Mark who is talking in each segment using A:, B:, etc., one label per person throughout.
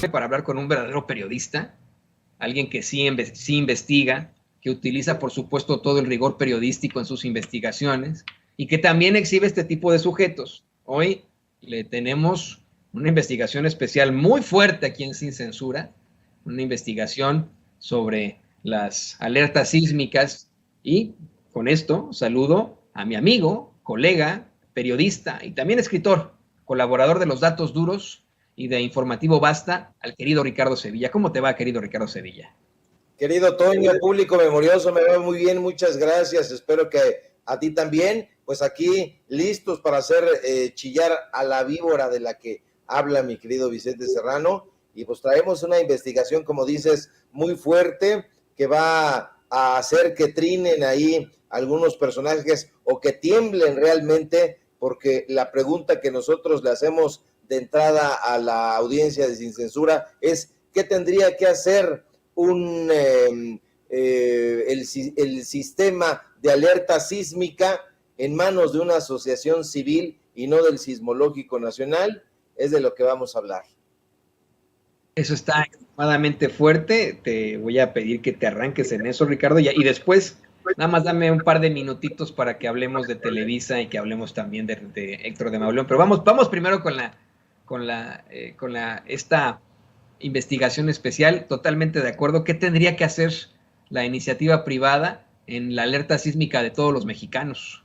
A: para hablar con un verdadero periodista, alguien que sí investiga, que utiliza, por supuesto, todo el rigor periodístico en sus investigaciones y que también exhibe este tipo de sujetos. Hoy le tenemos una investigación especial muy fuerte aquí en Sin Censura, una investigación sobre las alertas sísmicas, y con esto saludo a mi amigo, colega, periodista y también escritor, colaborador de Los Datos Duros y de Informativo Basta, al querido Ricardo Sevilla. ¿Cómo te va, querido Ricardo Sevilla?
B: Querido Toño, público memorioso, me va muy bien, muchas gracias, espero que a ti también. Pues aquí listos para hacer chillar a la víbora de la que habla mi querido Vicente Serrano, y pues traemos una investigación, como dices, muy fuerte, que va a hacer que trinen ahí algunos personajes o que tiemblen realmente, porque la pregunta que nosotros le hacemos de entrada a la audiencia de Sin Censura es: ¿qué tendría que hacer el sistema de alerta sísmica en manos de una asociación civil y no del Sismológico Nacional? Es de lo que vamos a hablar.
A: Eso está extremadamente fuerte. Te voy a pedir que te arranques en eso, Ricardo, y después nada más dame un par de minutitos para que hablemos de Televisa y que hablemos también de Héctor de Mauleón. Pero vamos primero con esta investigación especial. Totalmente de acuerdo. ¿Qué tendría que hacer la iniciativa privada en la alerta sísmica de todos los mexicanos?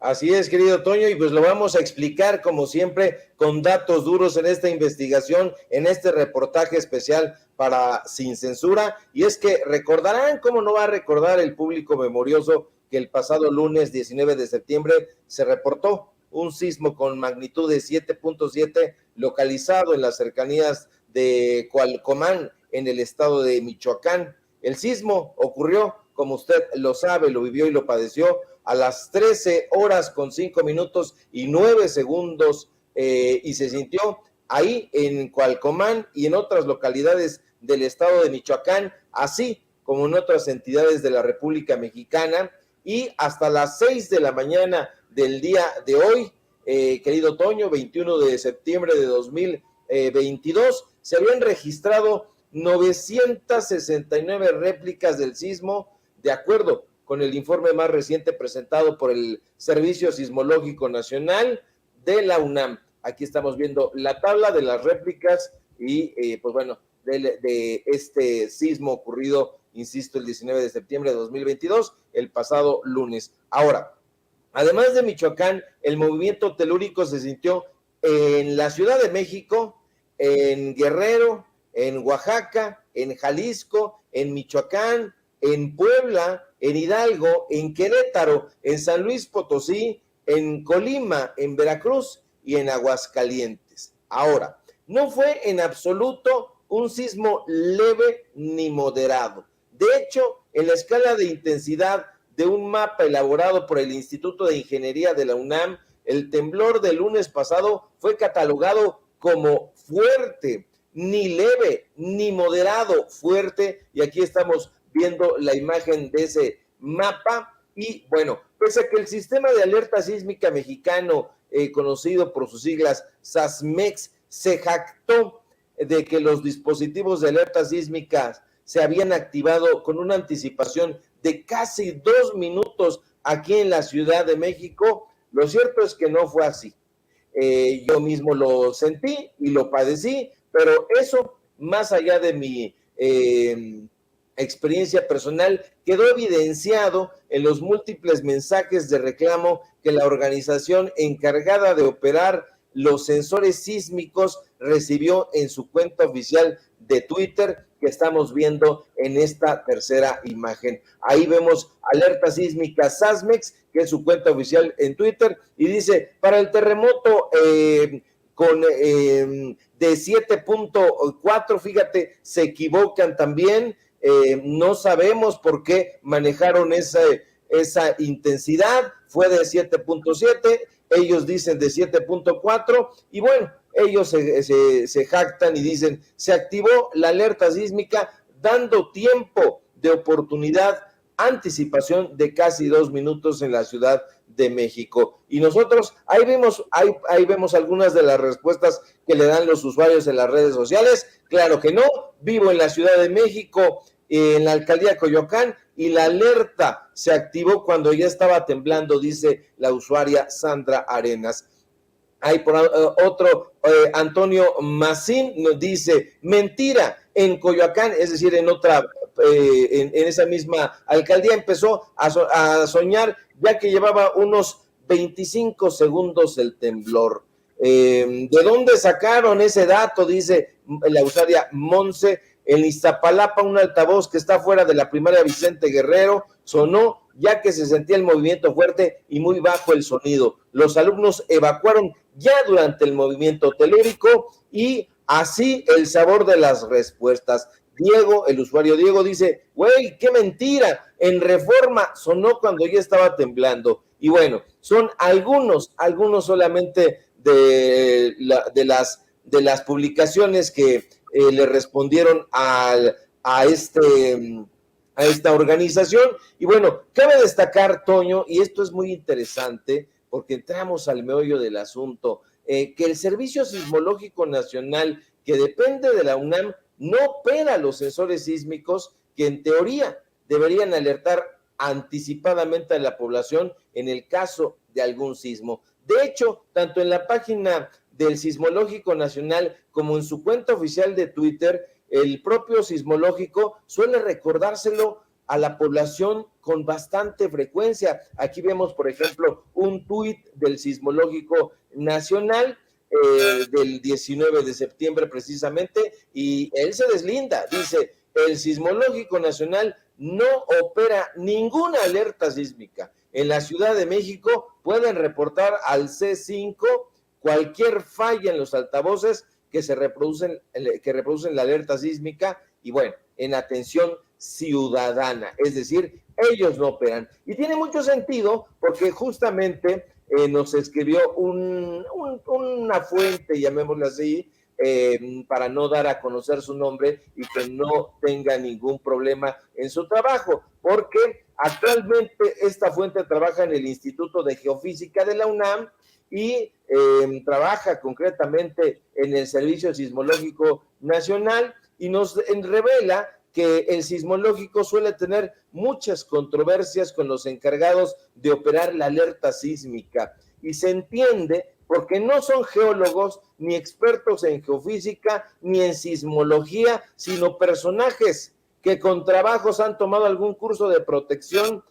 B: Así es, querido Toño, y pues lo vamos a explicar como siempre con datos duros en esta investigación, en este reportaje especial para Sin Censura. Y es que recordarán, cómo no va a recordar el público memorioso, que el pasado lunes 19 de septiembre se reportó un sismo con magnitud de 7.7 localizado en las cercanías de Cualcomán, en el estado de Michoacán. El sismo ocurrió, como usted lo sabe, lo vivió y lo padeció, a las 13 horas con 5 minutos y 9 segundos, y se sintió ahí en Cualcomán y en otras localidades del estado de Michoacán, así como en otras entidades de la República Mexicana. Y hasta las 6 de la mañana del día de hoy, querido Toño, 21 de septiembre de 2022, se habían registrado 969 réplicas del sismo, de acuerdo con el informe más reciente presentado por el Servicio Sismológico Nacional de la UNAM. Aquí estamos viendo la tabla de las réplicas y pues bueno, de este sismo ocurrido, insisto, el 19 de septiembre de 2022, el pasado lunes. Ahora, además de Michoacán, el movimiento telúrico se sintió en la Ciudad de México, en Guerrero, en Oaxaca, en Jalisco, en Michoacán, en Puebla, en Hidalgo, en Querétaro, en San Luis Potosí, en Colima, en Veracruz y en Aguascalientes. Ahora, no fue en absoluto un sismo leve ni moderado. De hecho, en la escala de intensidad de un mapa elaborado por el Instituto de Ingeniería de la UNAM, el temblor del lunes pasado fue catalogado como fuerte, ni leve ni moderado, fuerte, y aquí estamos viendo la imagen de ese mapa. Y bueno, pese a que el sistema de alerta sísmica mexicano, conocido por sus siglas SASMEX, se jactó de que los dispositivos de alerta sísmica se habían activado con una anticipación de casi 2 minutos aquí en la Ciudad de México, lo cierto es que no fue así. Yo mismo lo sentí y lo padecí, pero eso, más allá de mi experiencia personal, quedó evidenciado en los múltiples mensajes de reclamo que la organización encargada de operar los sensores sísmicos recibió en su cuenta oficial de Twitter, que estamos viendo en esta tercera imagen. Ahí vemos alerta sísmica SASMEX, que es su cuenta oficial en Twitter, y dice: para el terremoto de 7.4, fíjate, se equivocan también, no sabemos por qué manejaron esa intensidad, fue de 7.7, ellos dicen de 7.4, y bueno, ellos se jactan y dicen: se activó la alerta sísmica dando tiempo de oportunidad anticipación de casi 2 minutos en la Ciudad de México. Y nosotros ahí vemos algunas de las respuestas que le dan los usuarios en las redes sociales. Claro que no, vivo en la Ciudad de México, en la alcaldía de Coyoacán, y la alerta se activó cuando ya estaba temblando, dice la usuaria Sandra Arenas. Hay por otro, Antonio Macín nos dice, mentira, en Coyoacán, es decir, en otra, en esa misma alcaldía empezó a soñar, ya que llevaba unos 25 segundos el temblor. ¿De dónde sacaron ese dato? Dice la usuaria Monse. En Iztapalapa, un altavoz que está fuera de la primaria Vicente Guerrero sonó, ya que se sentía el movimiento fuerte y muy bajo el sonido. Los alumnos evacuaron ya durante el movimiento telúrico y así el sabor de las respuestas. Diego, el usuario Diego dice, güey, qué mentira, en Reforma sonó cuando ya estaba temblando. Y bueno, son algunos solamente de las publicaciones que le respondieron a esta organización. Y bueno, cabe destacar, Toño, y esto es muy interesante porque entramos al meollo del asunto, que el Servicio Sismológico Nacional, que depende de la UNAM, no opera los sensores sísmicos que en teoría deberían alertar anticipadamente a la población en el caso de algún sismo. De hecho, tanto en la página del Sismológico Nacional como en su cuenta oficial de Twitter, el propio Sismológico suele recordárselo a la población con bastante frecuencia. Aquí vemos, por ejemplo, un tuit del Sismológico Nacional del 19 de septiembre precisamente, y él se deslinda, dice, el Sismológico Nacional no opera ninguna alerta sísmica. En la Ciudad de México pueden reportar al C5 cualquier falla en los altavoces que reproducen la alerta sísmica y bueno, en atención ciudadana, es decir, ellos no operan. Y tiene mucho sentido porque justamente nos escribió una fuente, llamémosla así, para no dar a conocer su nombre y que no tenga ningún problema en su trabajo, porque actualmente esta fuente trabaja en el Instituto de Geofísica de la UNAM y trabaja concretamente en el Servicio Sismológico Nacional y nos revela que el sismológico suele tener muchas controversias con los encargados de operar la alerta sísmica y se entiende porque no son geólogos ni expertos en geofísica ni en sismología, sino personajes que con trabajos han tomado algún curso de protección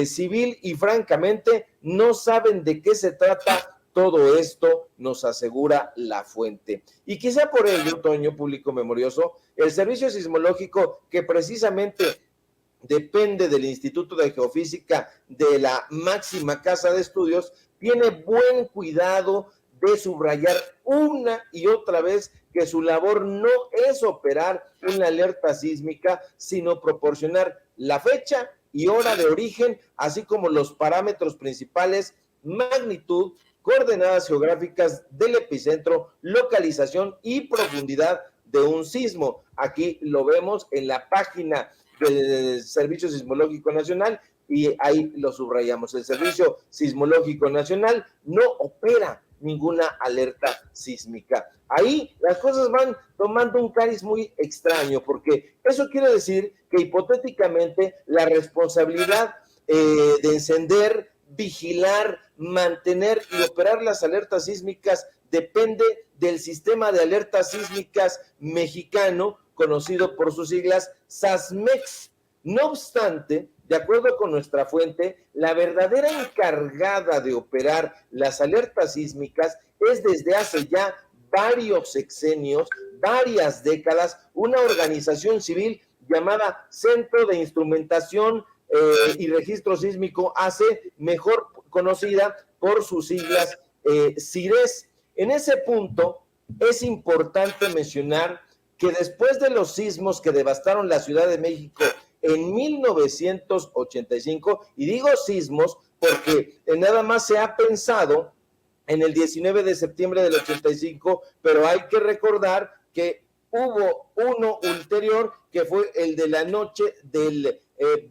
B: civil y francamente no saben de qué se trata todo esto, nos asegura la fuente. Y quizá por ello, Toño, público memorioso, el Servicio Sismológico, que precisamente depende del Instituto de Geofísica de la máxima casa de estudios, tiene buen cuidado de subrayar una y otra vez que su labor no es operar una alerta sísmica, sino proporcionar la fecha y hora de origen, así como los parámetros principales, magnitud, coordenadas geográficas del epicentro, localización y profundidad de un sismo. Aquí lo vemos en la página del Servicio Sismológico Nacional y ahí lo subrayamos. El Servicio Sismológico Nacional no opera ninguna alerta sísmica. Ahí las cosas van tomando un cariz muy extraño, porque eso quiere decir que hipotéticamente la responsabilidad de encender, vigilar, mantener y operar las alertas sísmicas depende del sistema de alertas sísmicas mexicano, conocido por sus siglas SASMEX. No obstante, de acuerdo con nuestra fuente, la verdadera encargada de operar las alertas sísmicas es desde hace ya varios sexenios, varias décadas, una organización civil llamada Centro de Instrumentación y Registro Sísmico AC, mejor conocida por sus siglas CIRES. En ese punto es importante mencionar que después de los sismos que devastaron la Ciudad de México en 1985, y digo sismos porque nada más se ha pensado en el 19 de septiembre del 85, pero hay que recordar que hubo uno ulterior que fue el de la noche del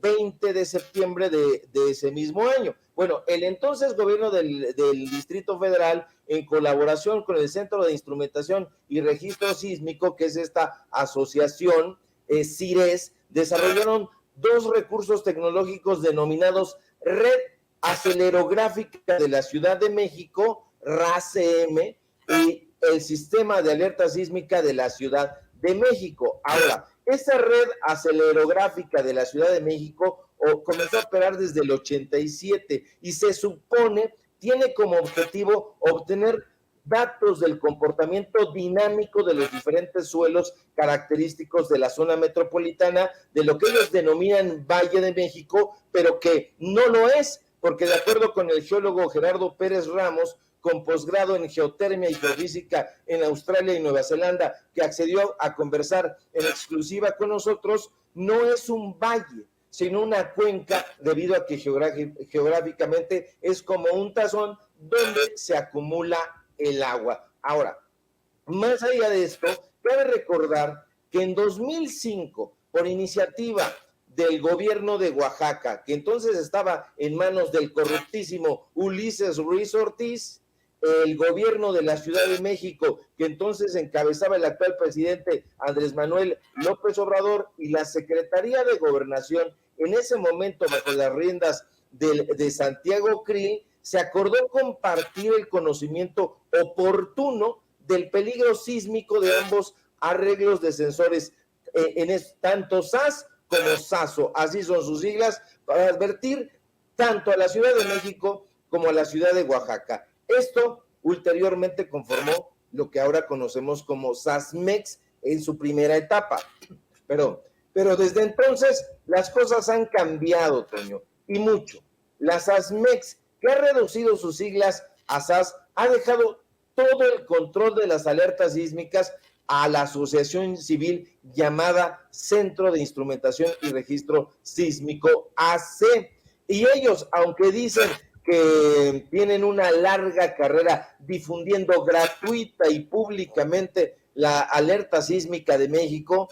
B: 20 de septiembre de ese mismo año. Bueno, el entonces gobierno del Distrito Federal, en colaboración con el Centro de Instrumentación y Registro Sísmico, que es esta asociación, CIRES, desarrollaron dos recursos tecnológicos denominados Red Acelerográfica de la Ciudad de México, RACM, y el Sistema de Alerta Sísmica de la Ciudad de México. Ahora, esa red acelerográfica de la Ciudad de México comenzó a operar desde el 87 y se supone tiene como objetivo obtener datos del comportamiento dinámico de los diferentes suelos característicos de la zona metropolitana, de lo que ellos denominan Valle de México, pero que no lo es, porque de acuerdo con el geólogo Gerardo Pérez Ramos, con posgrado en geotermia y geofísica en Australia y Nueva Zelanda, que accedió a conversar en exclusiva con nosotros, no es un valle, sino una cuenca, debido a que geográficamente es como un tazón donde se acumula el agua. Ahora, más allá de esto, cabe recordar que en 2005, por iniciativa del gobierno de Oaxaca, que entonces estaba en manos del corruptísimo Ulises Ruiz Ortiz, el gobierno de la Ciudad de México, que entonces encabezaba el actual presidente Andrés Manuel López Obrador, y la Secretaría de Gobernación, en ese momento bajo las riendas de Santiago Krill, se acordó compartir el conocimiento oportuno del peligro sísmico de ambos arreglos de sensores, tanto SAS como SASO, así son sus siglas, para advertir tanto a la Ciudad de México como a la ciudad de Oaxaca. Esto ulteriormente conformó lo que ahora conocemos como SASMEX en su primera etapa. Pero desde entonces las cosas han cambiado, Toño, y mucho. La SASMEX, que ha reducido sus siglas a SAS, ha dejado todo el control de las alertas sísmicas a la asociación civil llamada Centro de Instrumentación y Registro Sísmico, AC. Y ellos, aunque dicen que tienen una larga carrera difundiendo gratuita y públicamente la alerta sísmica de México,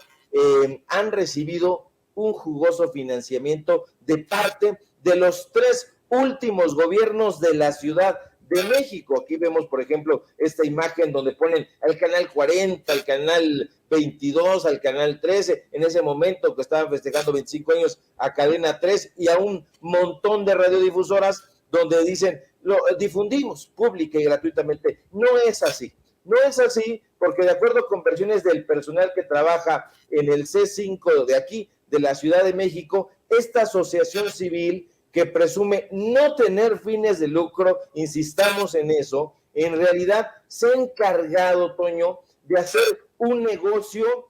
B: han recibido un jugoso financiamiento de parte de los tres últimos gobiernos de la Ciudad de México. Aquí vemos, por ejemplo, esta imagen donde ponen al canal 40, al canal 22, al canal 13, en ese momento que estaban festejando 25 años a Cadena 3 y a un montón de radiodifusoras donde dicen, lo difundimos pública y gratuitamente. No es así. No es así, porque de acuerdo con versiones del personal que trabaja en el C5 de aquí, de la Ciudad de México, esta asociación civil que presume no tener fines de lucro, insistamos en eso, en realidad se ha encargado, Toño, de hacer un negocio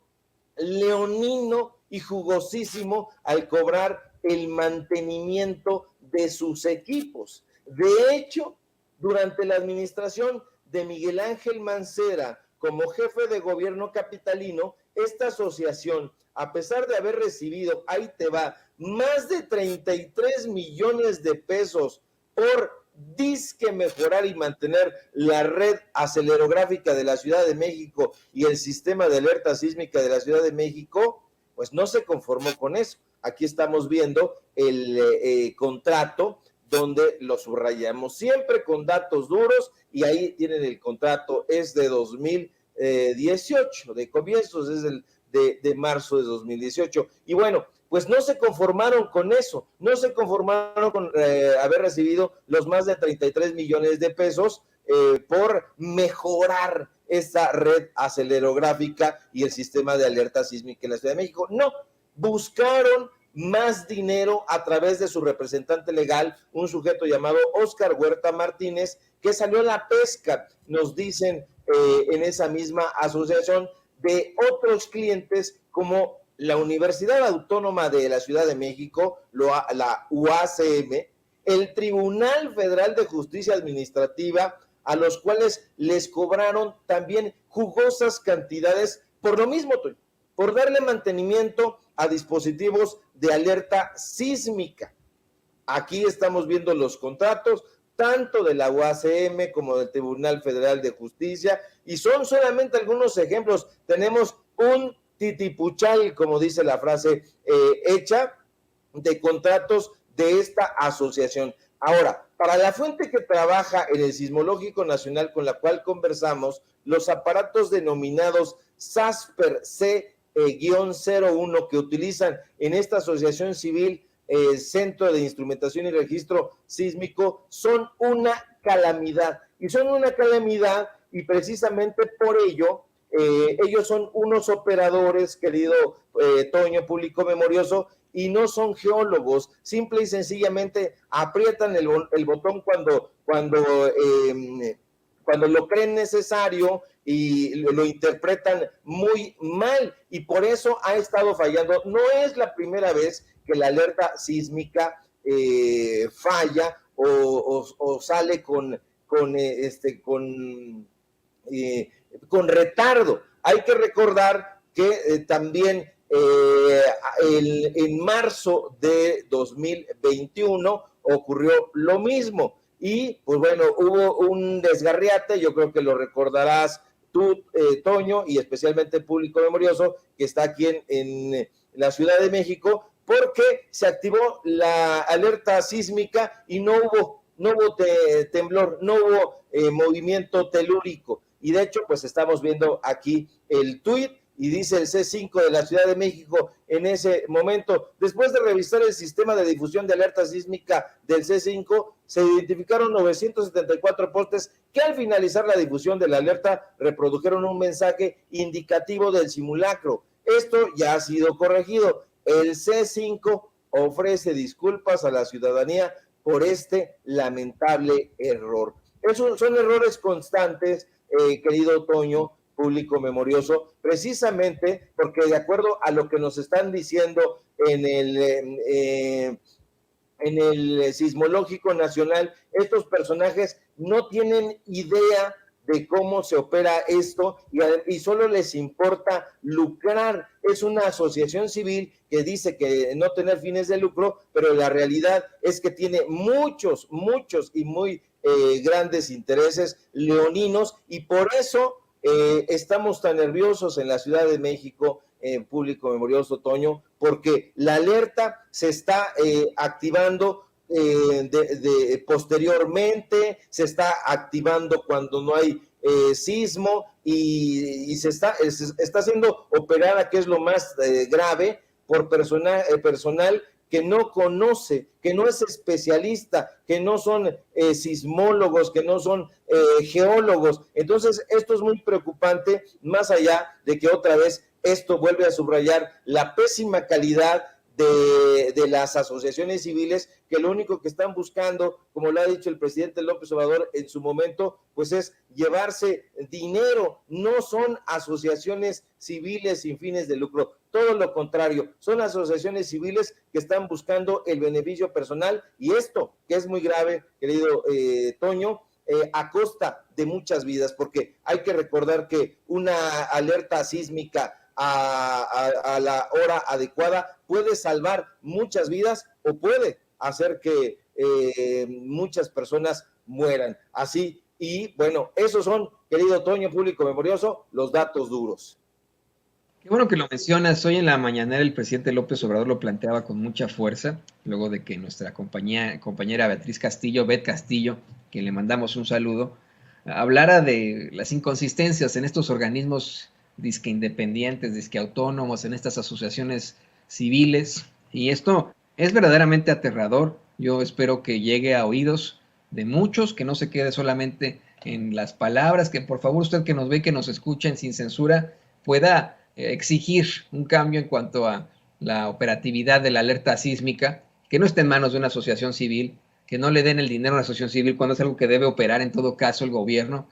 B: leonino y jugosísimo al cobrar el mantenimiento de sus equipos. De hecho, durante la administración de Miguel Ángel Mancera como jefe de gobierno capitalino, esta asociación, a pesar de haber recibido, ahí te va, más de 33 millones de pesos por disque mejorar y mantener la red acelerográfica de la Ciudad de México y el sistema de alerta sísmica de la Ciudad de México, pues no se conformó con eso. Aquí estamos viendo el contrato donde lo subrayamos siempre con datos duros, y ahí tienen el contrato, es de 2018, de comienzos, es de marzo de 2018. Y bueno, pues no se conformaron con eso, no se conformaron con haber recibido los más de 33 millones de pesos por mejorar esta red acelerográfica y el sistema de alerta sísmica en la Ciudad de México. No, buscaron más dinero a través de su representante legal, un sujeto llamado Óscar Huerta Martínez, que salió a la pesca, nos dicen en esa misma asociación, de otros clientes como la Universidad Autónoma de la Ciudad de México, la UACM, el Tribunal Federal de Justicia Administrativa, a los cuales les cobraron también jugosas cantidades por lo mismo, por darle mantenimiento a dispositivos de alerta sísmica. Aquí estamos viendo los contratos, tanto de la UACM como del Tribunal Federal de Justicia, y son solamente algunos ejemplos. Tenemos un titipuchal, como dice la frase hecha, de contratos de esta asociación. Ahora, para la fuente que trabaja en el Sismológico Nacional con la cual conversamos, los aparatos denominados SASPER C-01 que utilizan en esta asociación civil Centro de Instrumentación y Registro Sísmico son una calamidad. Y son una calamidad y precisamente por ello ellos son unos operadores, querido Toño, público memorioso, y no son geólogos, simple y sencillamente aprietan el botón cuando lo creen necesario y lo interpretan muy mal, y por eso ha estado fallando. No es la primera vez que la alerta sísmica falla o sale con retardo. Hay que recordar que también en marzo de 2021 ocurrió lo mismo y pues bueno, hubo un desgarriate, yo creo que lo recordarás tú, Toño, y especialmente el público memorioso que está aquí en la Ciudad de México, porque se activó la alerta sísmica y no hubo temblor, no hubo movimiento telúrico. Y de hecho, pues estamos viendo aquí el tuit y dice el C5 de la Ciudad de México en ese momento: después de revisar el sistema de difusión de alerta sísmica del C5, se identificaron 974 postes que al finalizar la difusión de la alerta reprodujeron un mensaje indicativo del simulacro. Esto ya ha sido corregido. El C5 ofrece disculpas a la ciudadanía por este lamentable error. Esos son errores constantes, querido Toño, público memorioso, precisamente porque de acuerdo a lo que nos están diciendo en el Sismológico Nacional, estos personajes no tienen idea de cómo se opera esto y solo les importa lucrar. Es una asociación civil que dice que no tener fines de lucro, pero la realidad es que tiene muchos y muy grandes intereses leoninos, y por eso estamos tan nerviosos en la Ciudad de México, público memorioso, Toño, porque la alerta se está activando posteriormente, se está activando cuando no hay sismo y se está haciendo operada, que es lo más grave, por personal que no conoce, que no es especialista, que no son sismólogos, que no son geólogos. Entonces, esto es muy preocupante, más allá de que otra vez esto vuelve a subrayar la pésima calidad de las asociaciones civiles, que lo único que están buscando, como lo ha dicho el presidente López Obrador en su momento, pues es llevarse dinero. No son asociaciones civiles sin fines de lucro, todo lo contrario, son asociaciones civiles que están buscando el beneficio personal, y esto, que es muy grave, querido Toño, a costa de muchas vidas, porque hay que recordar que una alerta sísmica a la hora adecuada puede salvar muchas vidas o puede hacer que muchas personas mueran. Así, y bueno, esos son, querido Toño, público memorioso, los datos duros.
A: Qué bueno que lo mencionas. Hoy en la mañanera el presidente López Obrador lo planteaba con mucha fuerza, luego de que nuestra compañera Beatriz Castillo, Bet Castillo, que le mandamos un saludo, hablara de las inconsistencias en estos organismos disque independientes, disque autónomos, en estas asociaciones civiles, y esto es verdaderamente aterrador. Yo espero que llegue a oídos de muchos, que no se quede solamente en las palabras, que por favor usted que nos ve, que nos escuchen sin censura, pueda exigir un cambio en cuanto a la operatividad de la alerta sísmica, que no esté en manos de una asociación civil, que no le den el dinero a una asociación civil cuando es algo que debe operar en todo caso el gobierno,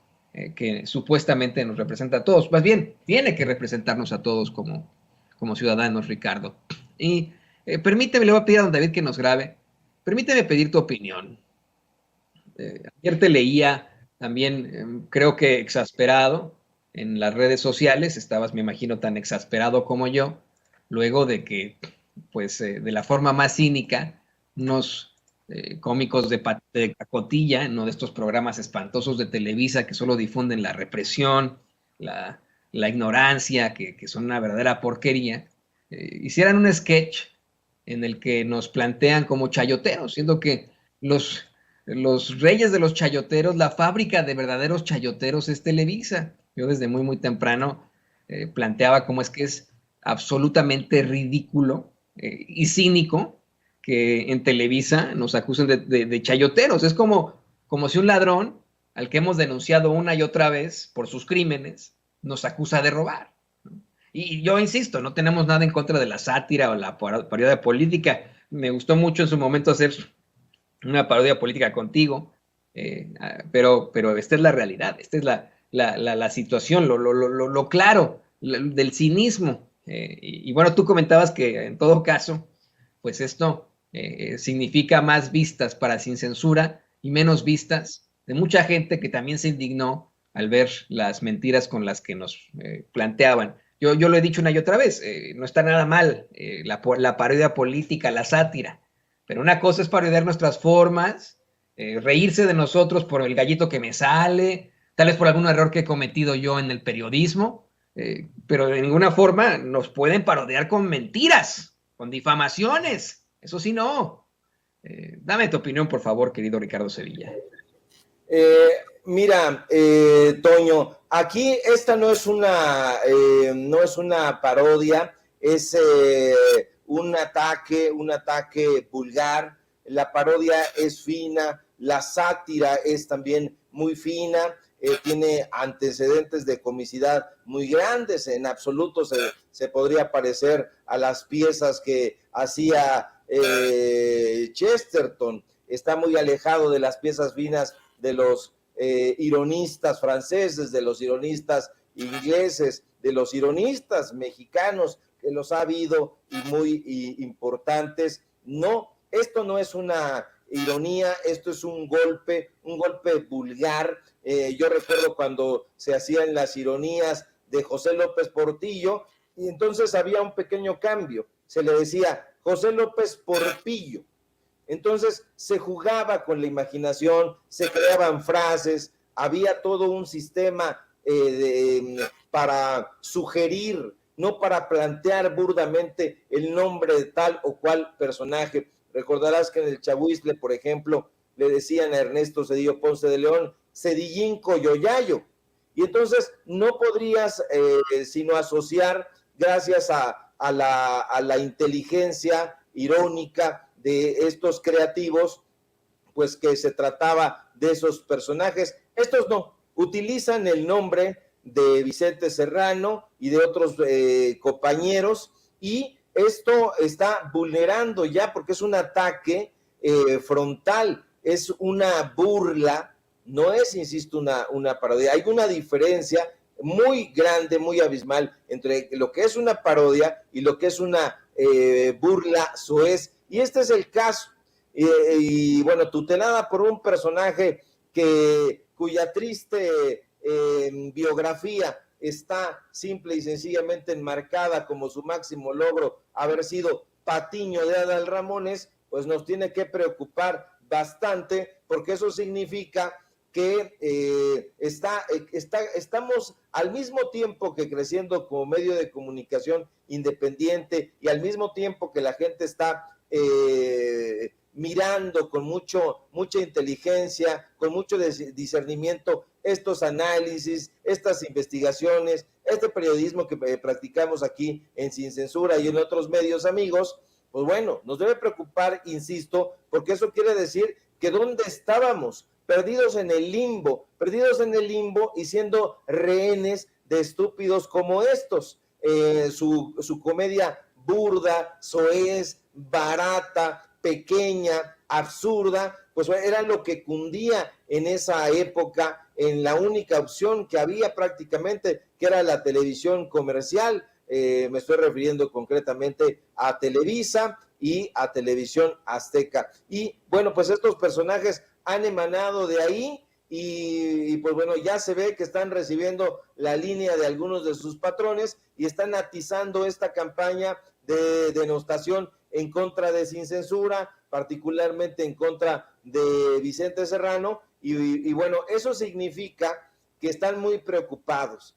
A: que supuestamente nos representa a todos. Más bien, tiene que representarnos a todos como ciudadanos, Ricardo. Y permíteme, le voy a pedir a don David que nos grabe. Permíteme pedir tu opinión. Ayer te leía también, creo que exasperado, en las redes sociales. Estabas, me imagino, tan exasperado como yo, luego de que, pues, de la forma más cínica, unos cómicos de pacotilla, ¿no?, de estos programas espantosos de Televisa que solo difunden la represión, la ignorancia, que son una verdadera porquería, hicieran un sketch en el que nos plantean como chayoteros, siendo que los reyes de los chayoteros, la fábrica de verdaderos chayoteros es Televisa. Yo desde muy, muy temprano planteaba cómo es que es absolutamente ridículo y cínico que en Televisa nos acusen de chayoteros. Es como si un ladrón al que hemos denunciado una y otra vez por sus crímenes nos acusa de robar. Y yo insisto, no tenemos nada en contra de la sátira o la parodia política. Me gustó mucho en su momento hacer una parodia política contigo, pero esta es la realidad, esta es la situación, lo claro del cinismo. Y bueno, tú comentabas que en todo caso, pues esto significa más vistas para Sin Censura y menos vistas de mucha gente que también se indignó al ver las mentiras con las que nos planteaban. Yo lo he dicho una y otra vez, no está nada mal la parodia política, la sátira, pero una cosa es parodiar nuestras formas, reírse de nosotros por el gallito que me sale, tal vez por algún error que he cometido yo en el periodismo, pero de ninguna forma nos pueden parodiar con mentiras, con difamaciones. Eso sí, no. Dame tu opinión, por favor, querido Ricardo Sevilla.
B: Mira, Toño, aquí esta no es una parodia, es un ataque vulgar. La parodia es fina, la sátira es también muy fina, tiene antecedentes de comicidad muy grandes. En absoluto se podría parecer a las piezas que hacía Chesterton. Está muy alejado de las piezas finas de los ironistas franceses, de los ironistas ingleses, de los ironistas mexicanos, que los ha habido y muy importantes. No, esto no es una ironía, esto es un golpe vulgar. Yo recuerdo cuando se hacían las ironías de José López Portillo, y entonces había un pequeño cambio, se le decía José López Porpillo. Entonces se jugaba con la imaginación, se creaban frases, había todo un sistema para sugerir, no para plantear burdamente el nombre de tal o cual personaje. Recordarás que en el Chahuizle, por ejemplo, le decían a Ernesto Zedillo Ponce de León, Cedillín Coyoyayo. Y entonces no podrías sino asociar, gracias a la inteligencia irónica de estos creativos, pues que se trataba de esos personajes. Estos no, utilizan el nombre de Vicente Serrano y de otros compañeros, y esto está vulnerando ya, porque es un ataque frontal, es una burla, no es, insisto, una parodia. Hay una diferencia muy grande, muy abismal entre lo que es una parodia y lo que es una burla soez. Y este es el caso. Y bueno, tutelada por un personaje cuya triste biografía está simple y sencillamente enmarcada como su máximo logro haber sido patiño de Adal Ramones, pues nos tiene que preocupar bastante, porque eso significa que estamos al mismo tiempo que creciendo como medio de comunicación independiente, y al mismo tiempo que la gente está mirando con mucha inteligencia, con mucho discernimiento estos análisis, estas investigaciones, este periodismo que practicamos aquí en Sin Censura y en otros medios amigos. Pues bueno, nos debe preocupar, insisto, porque eso quiere decir que ¿dónde estábamos? Perdidos en el limbo y siendo rehenes de estúpidos como estos. Su comedia burda, soez, barata, pequeña, absurda, pues era lo que cundía en esa época, en la única opción que había prácticamente, que era la televisión comercial. Me estoy refiriendo concretamente a Televisa y a Televisión Azteca. Y bueno, pues estos personajes han emanado de ahí, y pues bueno, ya se ve que están recibiendo la línea de algunos de sus patrones y están atizando esta campaña de denostación en contra de Sin Censura, particularmente en contra de Vicente Serrano, y bueno, eso significa que están muy preocupados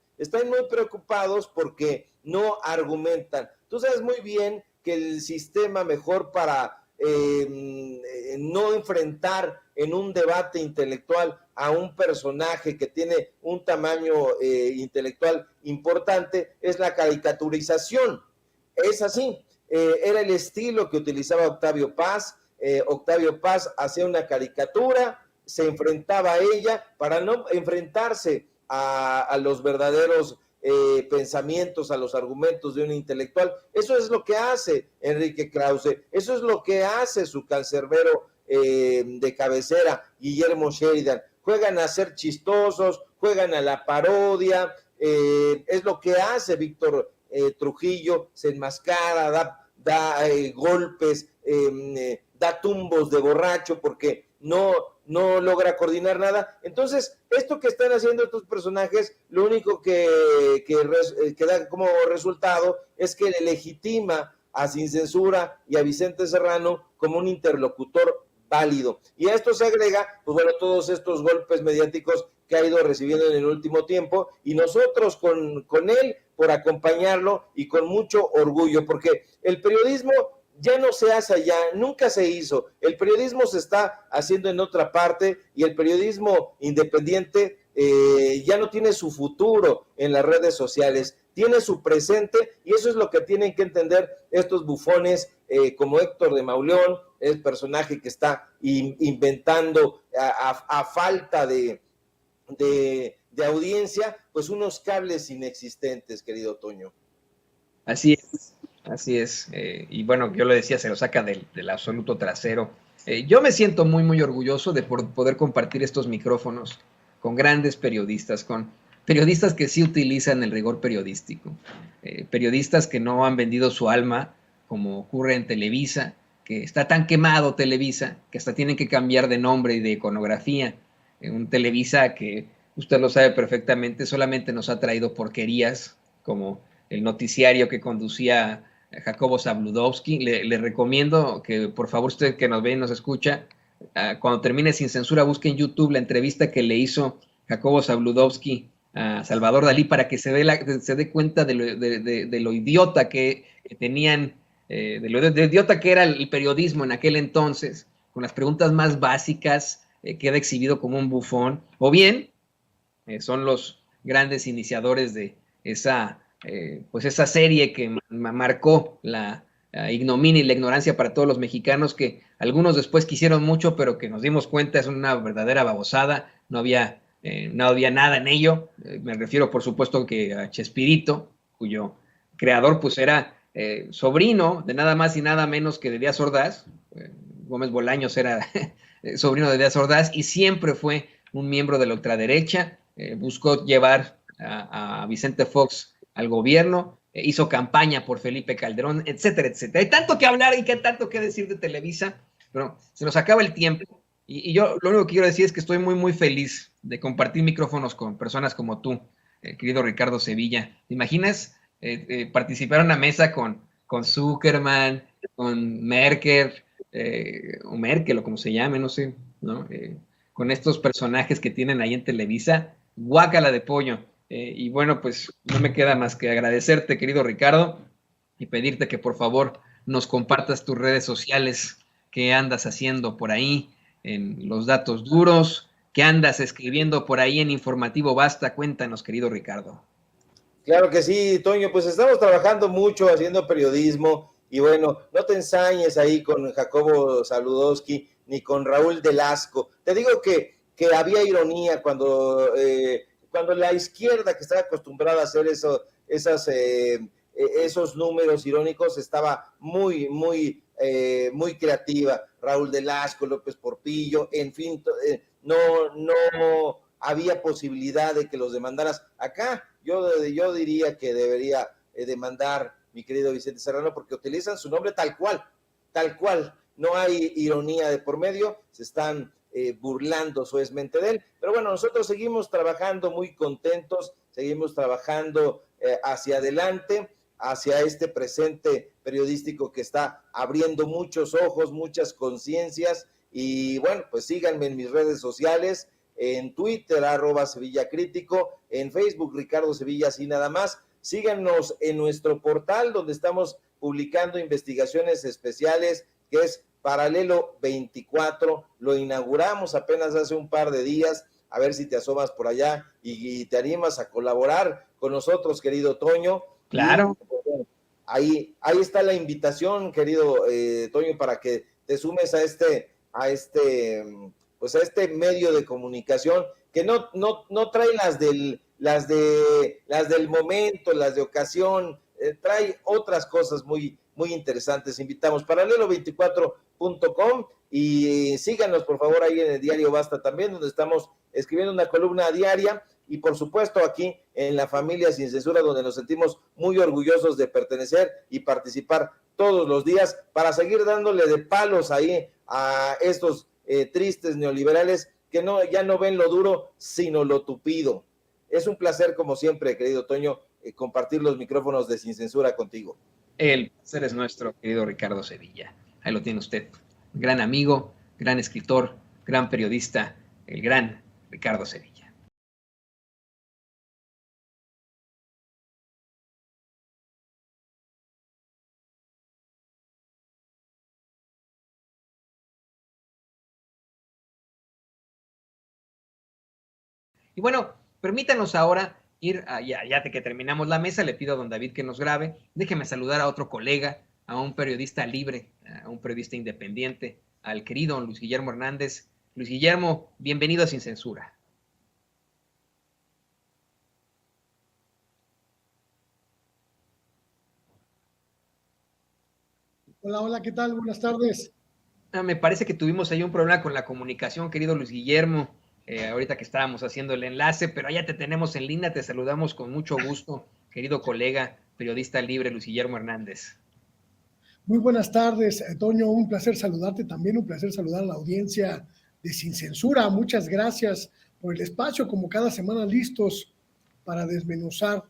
B: porque no argumentan. Tú sabes muy bien que el sistema mejor para no enfrentar en un debate intelectual a un personaje que tiene un tamaño intelectual importante es la caricaturización. Es así, era el estilo que utilizaba Octavio Paz. Octavio Paz hacía una caricatura, se enfrentaba a ella para no enfrentarse a los verdaderos pensamientos, a los argumentos de un intelectual. Eso es lo que hace Enrique Krause, eso es lo que hace su cancerbero de cabecera, Guillermo Sheridan. Juegan a ser chistosos, juegan a la parodia, es lo que hace Víctor Trujillo, se enmascara, da golpes, da tumbos de borracho porque no logra coordinar nada. Entonces, esto que están haciendo estos personajes, lo único que da como resultado es que le legitima a Sin Censura y a Vicente Serrano como un interlocutor válido. Y a esto se agrega, pues bueno, todos estos golpes mediáticos que ha ido recibiendo en el último tiempo, y nosotros con él por acompañarlo y con mucho orgullo, porque el periodismo ya no se hace allá, nunca se hizo. El periodismo se está haciendo en otra parte y el periodismo independiente ya no tiene su futuro en las redes sociales, tiene su presente, y eso es lo que tienen que entender estos bufones como Héctor de Mauleón, el personaje que está inventando a falta de audiencia, pues unos cables inexistentes, querido Toño.
A: Así es. Así es, y bueno, yo lo decía, se lo saca del absoluto trasero. Yo me siento muy, muy orgulloso de poder compartir estos micrófonos con grandes periodistas, con periodistas que sí utilizan el rigor periodístico, periodistas que no han vendido su alma, como ocurre en Televisa, que está tan quemado Televisa, que hasta tienen que cambiar de nombre y de iconografía. Un Televisa que, usted lo sabe perfectamente, solamente nos ha traído porquerías, como el noticiario que conducía Jacobo Zabludovsky. Le recomiendo que por favor usted que nos ve y nos escucha, cuando termine Sin Censura, busque en YouTube la entrevista que le hizo Jacobo Zabludovsky a Salvador Dalí para que se dé cuenta de lo idiota que tenían, de lo idiota que era el periodismo en aquel entonces, con las preguntas más básicas, queda exhibido como un bufón, o bien son los grandes iniciadores de esa pues esa serie que marcó la ignominia y la ignorancia para todos los mexicanos, que algunos después quisieron mucho, pero que nos dimos cuenta es una verdadera babosada, no había nada en ello. Me refiero por supuesto que a Chespirito, cuyo creador pues era sobrino de nada más y nada menos que de Díaz Ordaz. Gómez Bolaños era sobrino de Díaz Ordaz y siempre fue un miembro de la ultraderecha. Buscó llevar a Vicente Fox al gobierno, hizo campaña por Felipe Calderón, etcétera, etcétera. Hay tanto que hablar y que tanto que decir de Televisa, pero se nos acaba el tiempo, y yo lo único que quiero decir es que estoy muy, muy feliz de compartir micrófonos con personas como tú, querido Ricardo Sevilla. ¿Te imaginas participar en una mesa con Zuckerman, con Merkel, o Merkel, o como se llame, no sé, ¿no? Con estos personajes que tienen ahí en Televisa? Guácala de pollo. Y bueno, pues no me queda más que agradecerte, querido Ricardo, y pedirte que por favor nos compartas tus redes sociales, qué andas haciendo por ahí en Los Datos Duros, qué andas escribiendo por ahí en Informativo Basta. Cuéntanos, querido Ricardo.
B: Claro que sí, Toño, pues estamos trabajando mucho haciendo periodismo, y bueno, no te ensañes ahí con Jacobo Zabludovsky ni con Raúl Delasco. Te digo que había ironía cuando la izquierda, que estaba acostumbrada a hacer esos números irónicos, estaba muy, muy, muy creativa. Raúl Delasco, López Portillo, en fin, no había posibilidad de que los demandaras. Acá yo diría que debería demandar mi querido Vicente Serrano, porque utilizan su nombre tal cual, no hay ironía de por medio, se están burlando suavemente de él. Pero bueno, nosotros seguimos trabajando muy contentos, seguimos trabajando hacia adelante, hacia este presente periodístico que está abriendo muchos ojos, muchas conciencias. Y bueno, pues síganme en mis redes sociales, en Twitter, @SevillaCrítico, en Facebook, Ricardo Sevilla, así nada más. Síganos en nuestro portal, donde estamos publicando investigaciones especiales, que es Paralelo 24. Lo inauguramos apenas hace un par de días. A ver si te asomas por allá y te animas a colaborar con nosotros, querido Toño.
A: Claro.
B: Y ahí está la invitación, querido Toño, para que te sumes a este medio de comunicación que no trae las del momento, las de ocasión, trae otras cosas muy, muy interesantes. Invitamos paralelo24.com y síganos por favor ahí en el diario Basta también, donde estamos escribiendo una columna diaria, y por supuesto aquí en La Familia Sin Censura, donde nos sentimos muy orgullosos de pertenecer y participar todos los días para seguir dándole de palos ahí a estos tristes neoliberales que ya no ven lo duro, sino lo tupido. Es un placer, como siempre, querido Toño, compartir los micrófonos de Sin Censura contigo.
A: El placer es nuestro, querido Ricardo Sevilla. Ahí lo tiene usted. Gran amigo, gran escritor, gran periodista, el gran Ricardo Sevilla. Y bueno, permítanos ahora ir, ya que terminamos la mesa, le pido a don David que nos grabe. Déjeme saludar a otro colega, a un periodista libre, a un periodista independiente, al querido Luis Guillermo Hernández. Luis Guillermo, bienvenido a Sin Censura.
C: Hola, hola, ¿qué tal? Buenas tardes.
A: Me parece que tuvimos ahí un problema con la comunicación, querido Luis Guillermo, ahorita que estábamos haciendo el enlace, pero ya te tenemos en línea, te saludamos con mucho gusto, querido colega, periodista libre, Luis Guillermo Hernández.
C: Muy buenas tardes, Toño, un placer saludarte también, un placer saludar a la audiencia de Sin Censura. Muchas gracias por el espacio, como cada semana listos para desmenuzar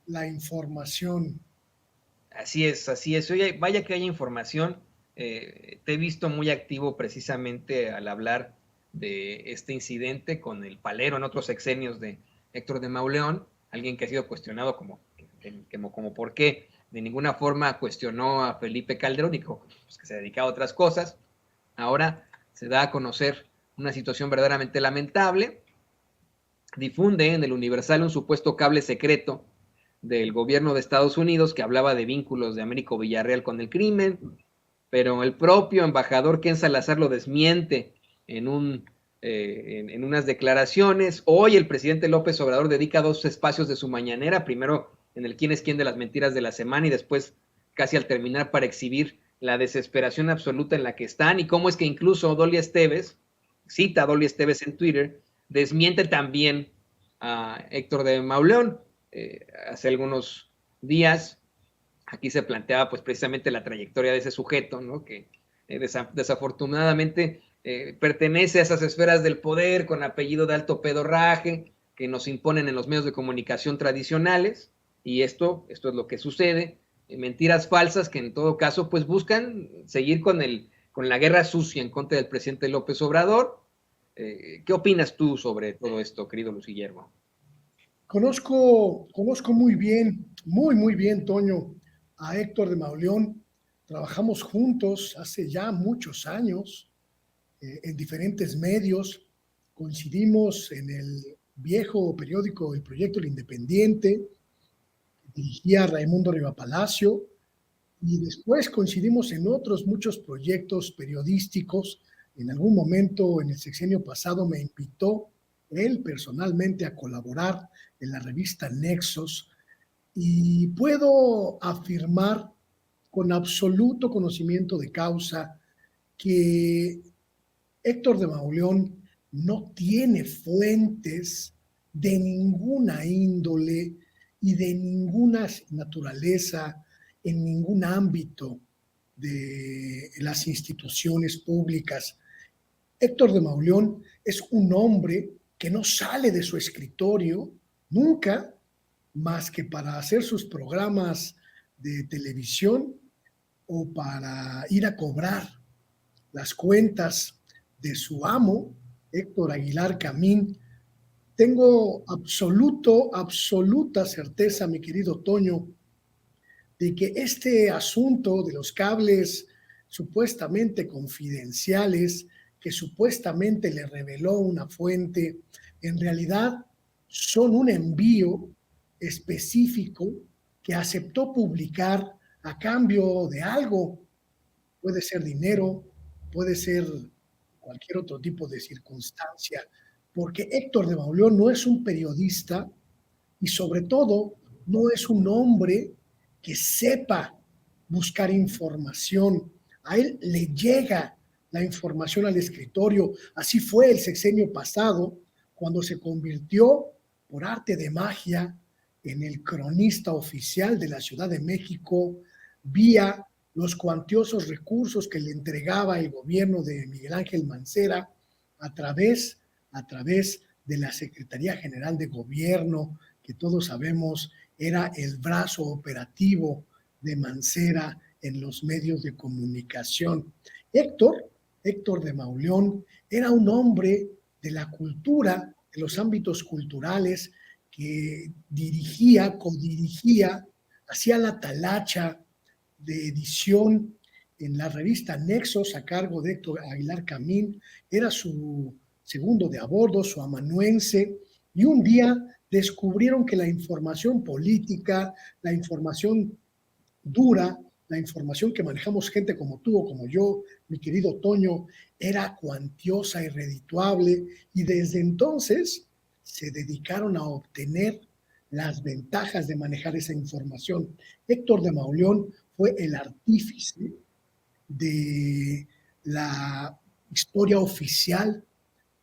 C: la información.
A: Así es, así es. Oye, vaya que haya información. Te he visto muy activo precisamente al hablar de este incidente con el palero en otros sexenios de Héctor de Mauleón, alguien que ha sido cuestionado como por qué de ninguna forma cuestionó a Felipe Calderón y pues, que se dedicaba a otras cosas. Ahora se da a conocer una situación verdaderamente lamentable. Difunde en el Universal un supuesto cable secreto del gobierno de Estados Unidos que hablaba de vínculos de Américo Villarreal con el crimen, pero el propio embajador Ken Salazar lo desmiente en unas declaraciones. Hoy el presidente López Obrador dedica 2 espacios de su mañanera, primero en el quién es quién de las mentiras de la semana y después casi al terminar para exhibir la desesperación absoluta en la que están y cómo es que incluso Dolia Esteves, cita a Dolia Esteves en Twitter, desmiente también a Héctor de Mauleón. Hace algunos días aquí se planteaba pues precisamente la trayectoria de ese sujeto, ¿no? Que desafortunadamente pertenece a esas esferas del poder con apellido de alto pedorraje que nos imponen en los medios de comunicación tradicionales, y esto es lo que sucede, mentiras falsas que en todo caso pues buscan seguir con la guerra sucia en contra del presidente López Obrador. ¿Qué opinas tú sobre todo esto, querido Luis Guillermo?
C: Conozco muy bien, Toño, a Héctor de Mauleón. Trabajamos juntos hace ya muchos años en diferentes medios. Coincidimos en el viejo periódico El Proyecto El Independiente, que dirigía Raimundo Rivapalacio, y después coincidimos en otros muchos proyectos periodísticos. En algún momento en el sexenio pasado me invitó él personalmente a colaborar en la revista Nexos, y puedo afirmar con absoluto conocimiento de causa que Héctor de Mauleón no tiene fuentes de ninguna índole y de ninguna naturaleza en ningún ámbito de las instituciones públicas. Héctor de Mauleón es un hombre que no sale de su escritorio nunca, más que para hacer sus programas de televisión o para ir a cobrar las cuentas de su amo, Héctor Aguilar Camín. Tengo absoluta certeza, mi querido Toño, de que este asunto de los cables supuestamente confidenciales, que supuestamente le reveló una fuente, en realidad son un envío específico que aceptó publicar a cambio de algo. Puede ser dinero, puede ser cualquier otro tipo de circunstancia, porque Héctor de Mauleón no es un periodista y sobre todo no es un hombre que sepa buscar información. A él le llega la información al escritorio. Así fue el sexenio pasado, cuando se convirtió por arte de magia en el cronista oficial de la Ciudad de México, vía los cuantiosos recursos que le entregaba el gobierno de Miguel Ángel Mancera a través, a través de la Secretaría General de Gobierno, que todos sabemos era el brazo operativo de Mancera en los medios de comunicación. Héctor de Mauleón, era un hombre de la cultura, de los ámbitos culturales, que dirigía, codirigía, hacía la talacha de edición en la revista Nexos a cargo de Héctor Aguilar Camín, era su segundo de a bordo, su amanuense, y un día descubrieron que la información política, la información dura, la información que manejamos gente como tú o como yo, mi querido Toño, era cuantiosa y redituable, y desde entonces se dedicaron a obtener las ventajas de manejar esa información. Héctor de Mauleón fue el artífice de la historia oficial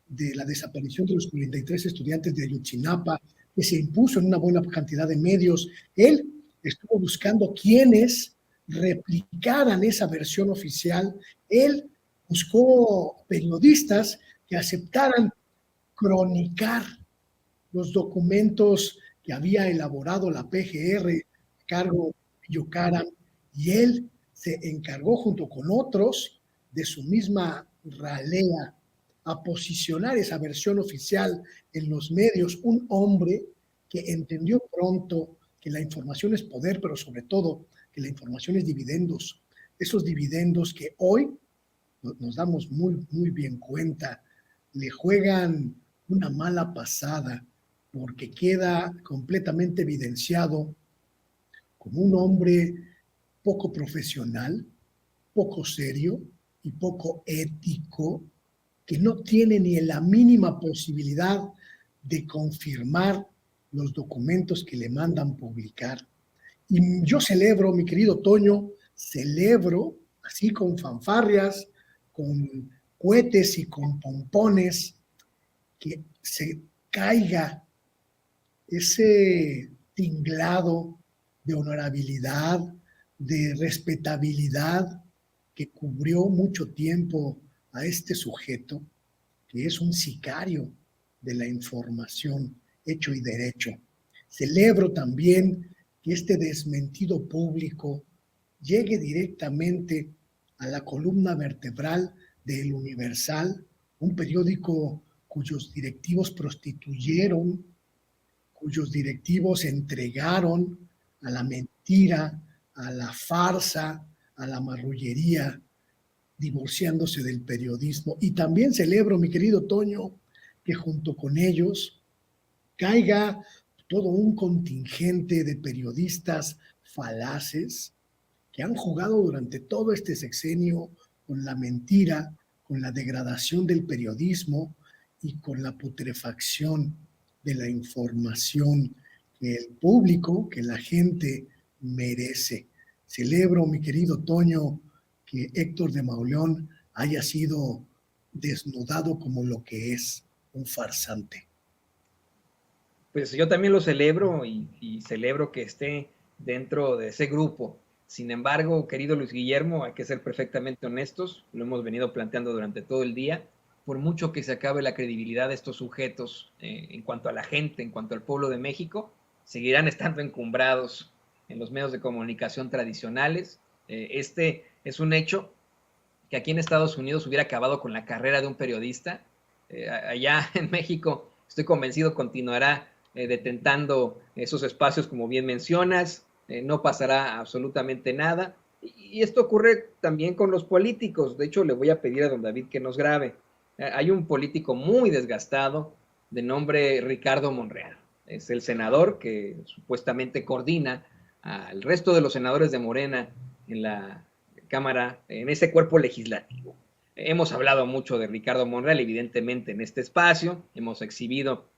C: de la desaparición de los 43 estudiantes de Ayotzinapa, que se impuso en una buena cantidad de medios. Él estuvo buscando quienes replicaran esa versión oficial. Él buscó periodistas que aceptaran cronicar los documentos que había elaborado la PGR a cargo de Yocaram, y él se encargó junto con otros de su misma ralea a posicionar esa versión oficial en los medios. Un hombre que entendió pronto que la información es poder, pero sobre todo que la información es dividendos. Esos dividendos que hoy nos damos muy bien cuenta, le juegan una mala pasada, porque queda completamente evidenciado como un hombre poco profesional, poco serio y poco ético, que no tiene ni la mínima posibilidad de confirmar los documentos que le mandan publicar. Y yo celebro, mi querido Toño, celebro, así con fanfarrias, con cohetes y con pompones, que se caiga ese tinglado de honorabilidad, de respetabilidad que cubrió mucho tiempo a este sujeto, que es un sicario de la información hecho y derecho. Celebro también que este desmentido público llegue directamente a la columna vertebral de El Universal, un periódico cuyos directivos prostituyeron, cuyos directivos entregaron a la mentira, a la farsa, a la marrullería, divorciándose del periodismo. Y también celebro, mi querido Toño, que junto con ellos caiga todo un contingente de periodistas falaces que han jugado durante todo este sexenio con la mentira, con la degradación del periodismo y con la putrefacción de la información que el público, que la gente merece. Celebro, mi querido Toño, que Héctor de Mauleón haya sido desnudado como lo que es, un farsante.
A: Pues yo también lo celebro y celebro que esté dentro de ese grupo. Sin embargo, querido Luis Guillermo, hay que ser perfectamente honestos, lo hemos venido planteando durante todo el día, por mucho que se acabe la credibilidad de estos sujetos en cuanto a la gente, en cuanto al pueblo de México, seguirán estando encumbrados en los medios de comunicación tradicionales. Este es un hecho que aquí en Estados Unidos hubiera acabado con la carrera de un periodista. Allá en México, estoy convencido, continuará detentando esos espacios, como bien mencionas. no pasará absolutamente nada. Y esto ocurre también con los políticos. De hecho, le voy a pedir a don David que nos grabe. Hay un político muy desgastado de nombre Ricardo Monreal. Es el senador que supuestamente coordina al resto de los senadores de Morena en la Cámara, en ese cuerpo legislativo. Hemos hablado mucho de Ricardo Monreal, evidentemente, en este espacio. Hemos exhibido,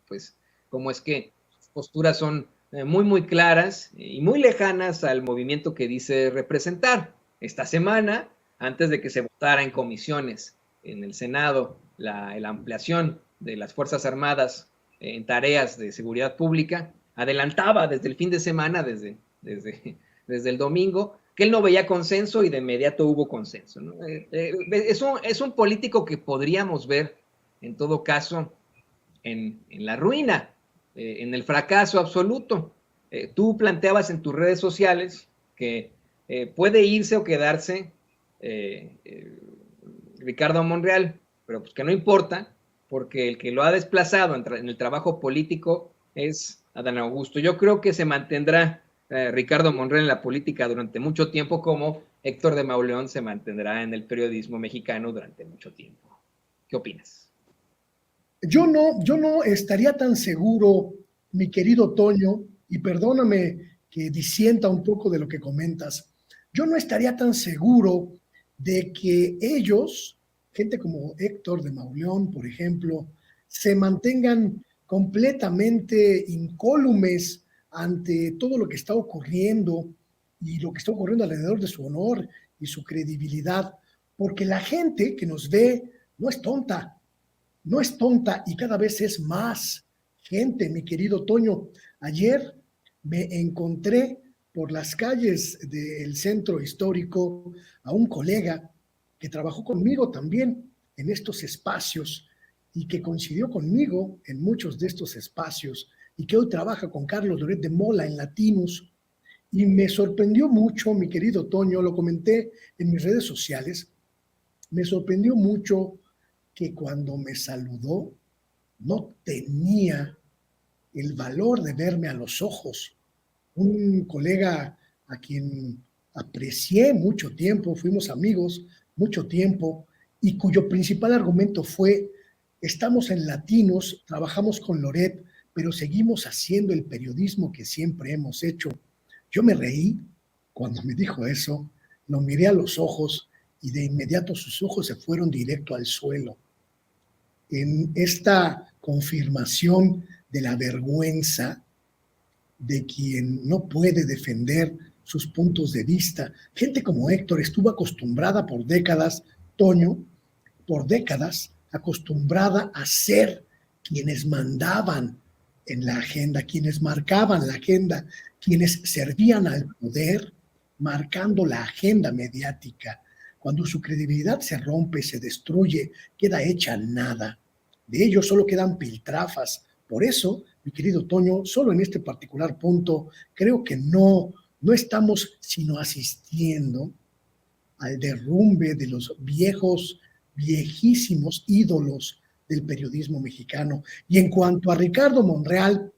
A: pues, cómo es que sus posturas son muy, muy claras y muy lejanas al movimiento que dice representar. Esta semana, antes de que se votara en comisiones en el Senado la ampliación de las Fuerzas Armadas en tareas de seguridad pública, adelantaba desde el fin de semana, desde el domingo, que él no veía consenso y de inmediato hubo consenso, ¿no? Es un político que podríamos ver, en todo caso, en la ruina, en el fracaso absoluto. Tú planteabas en tus redes sociales que puede irse o quedarse Ricardo Monreal, pero pues que no importa, porque el que lo ha desplazado en el trabajo político es Adán Augusto. Yo creo que se mantendrá Ricardo Monreal en la política durante mucho tiempo, como Héctor de Mauleón se mantendrá en el periodismo mexicano durante mucho tiempo. ¿Qué opinas?
C: Yo no estaría tan seguro, mi querido Toño, y perdóname que disienta un poco de lo que comentas. Yo no estaría tan seguro de que ellos, gente como Héctor de Mauleón, por ejemplo, se mantengan completamente incólumes ante todo lo que está ocurriendo y lo que está ocurriendo alrededor de su honor y su credibilidad, porque la gente que nos ve no es tonta, no es tonta y cada vez es más gente, mi querido Toño. Ayer me encontré por las calles del centro histórico a un colega que trabajó conmigo también en estos espacios y que coincidió conmigo en muchos de estos espacios y que hoy trabaja con Carlos Loret de Mola en Latinos. Y me sorprendió mucho, mi querido Toño, lo comenté en mis redes sociales, me sorprendió mucho que cuando me saludó no tenía el valor de verme a los ojos. Un colega a quien aprecié mucho tiempo, fuimos amigos mucho tiempo, y cuyo principal argumento fue: estamos en Latinos, trabajamos con Loret, pero seguimos haciendo el periodismo que siempre hemos hecho. Yo me reí cuando me dijo eso, lo miré a los ojos y de inmediato sus ojos se fueron directo al suelo. En esta confirmación de la vergüenza de quien no puede defender sus puntos de vista. Gente como Héctor estuvo acostumbrada por décadas, Toño, por décadas, acostumbrada a ser quienes mandaban en la agenda, quienes marcaban la agenda, quienes servían al poder, marcando la agenda mediática. Cuando su credibilidad se rompe, se destruye, queda hecha nada. De ellos solo quedan piltrafas. Por eso, mi querido Toño, solo en este particular punto, creo que no estamos sino asistiendo al derrumbe de los viejísimos ídolos del periodismo mexicano. Y en cuanto a Ricardo Monreal,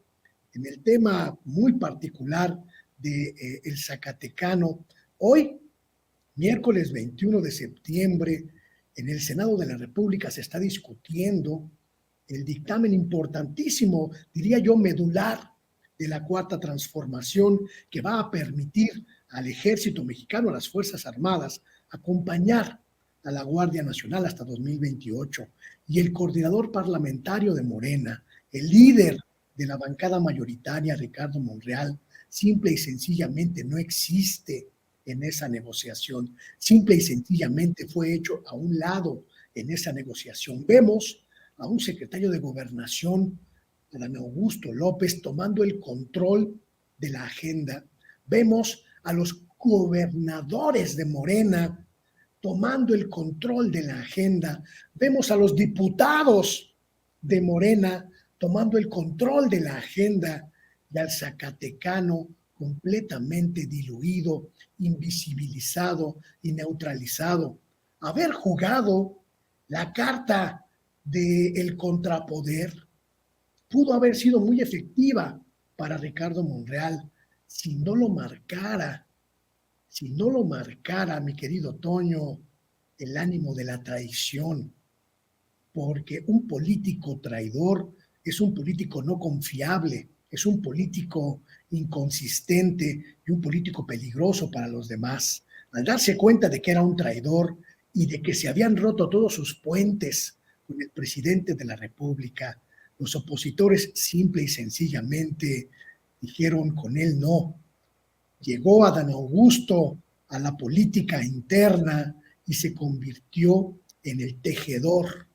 C: en el tema muy particular de el Zacatecano, hoy, miércoles 21 de septiembre, en el Senado de la República se está discutiendo el dictamen importantísimo, diría yo, medular de la Cuarta Transformación, que va a permitir al Ejército Mexicano, a las Fuerzas Armadas, acompañar a la Guardia Nacional hasta 2028. Y el coordinador parlamentario de Morena, el líder de la bancada mayoritaria, Ricardo Monreal, simple y sencillamente no existe en esa negociación. Simple y sencillamente fue hecho a un lado en esa negociación. Vemos a un secretario de Gobernación, Adán Augusto López, tomando el control de la agenda. Vemos a los gobernadores de Morena tomando el control de la agenda. Vemos a los diputados de Morena tomando el control de la agenda y al zacatecano completamente diluido, invisibilizado y neutralizado. Haber jugado la carta del contrapoder pudo haber sido muy efectiva para Ricardo Monreal. si no lo marcara, mi querido Toño, el ánimo de la traición, porque un político traidor es un político no confiable, es un político inconsistente y un político peligroso para los demás. Al darse cuenta de que era un traidor y de que se habían roto todos sus puentes con el presidente de la República, los opositores simple y sencillamente dijeron con él no. Llegó Adán Augusto a la política interna y se convirtió en el tejedor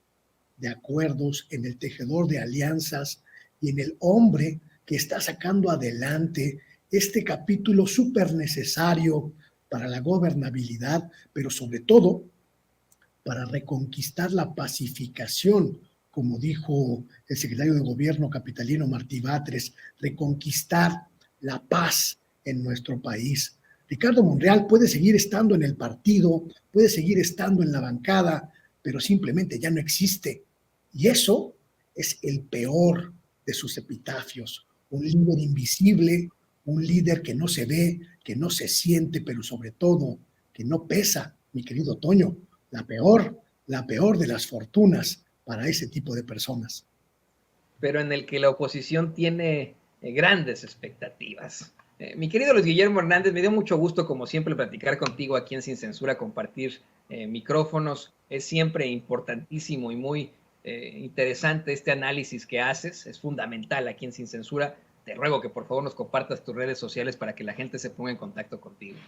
C: de acuerdos, en el tejedor de alianzas y en el hombre que está sacando adelante este capítulo súper necesario para la gobernabilidad, pero sobre todo para reconquistar la pacificación, como dijo el secretario de Gobierno capitalino Martí Batres, reconquistar la paz en nuestro país. Ricardo Monreal puede seguir estando en el partido, puede seguir estando en la bancada, pero simplemente ya no existe. Y eso es el peor de sus epitafios. Un líder invisible, un líder que no se ve, que no se siente, pero sobre todo que no pesa, mi querido Toño. La peor de las fortunas para ese tipo de personas.
A: Pero en el que la oposición tiene grandes expectativas. Mi querido Luis Guillermo Hernández, me dio mucho gusto, como siempre, platicar contigo aquí en Sin Censura, compartir micrófonos. Es siempre importantísimo y muy interesante este análisis que haces. Es fundamental aquí en Sin Censura. Te ruego que por favor nos compartas tus redes sociales para que la gente se ponga en contacto contigo.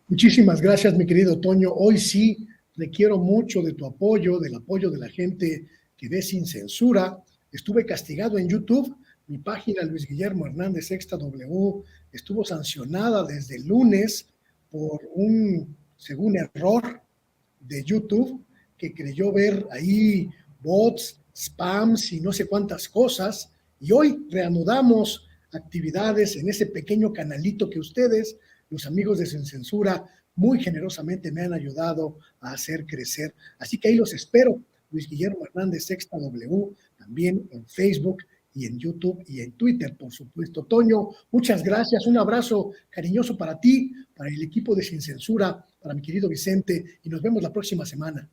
C: Muchísimas gracias, mi querido Toño. Hoy sí requiero mucho de tu apoyo, del apoyo de la gente que ve Sin Censura. Estuve castigado en YouTube. Mi página, Luis Guillermo Hernández Sexta W, estuvo sancionada desde el lunes por un, según error de YouTube, que creyó ver ahí bots, spams y no sé cuántas cosas. Y hoy reanudamos actividades en ese pequeño canalito que ustedes, los amigos de Sin Censura, muy generosamente me han ayudado a hacer crecer. Así que ahí los espero, Luis Guillermo Hernández Sexta W, también en Facebook y en YouTube y en Twitter, por supuesto. Toño, muchas gracias. Un abrazo cariñoso para ti, para el equipo de Sin Censura, para mi querido Vicente, y nos vemos la próxima semana.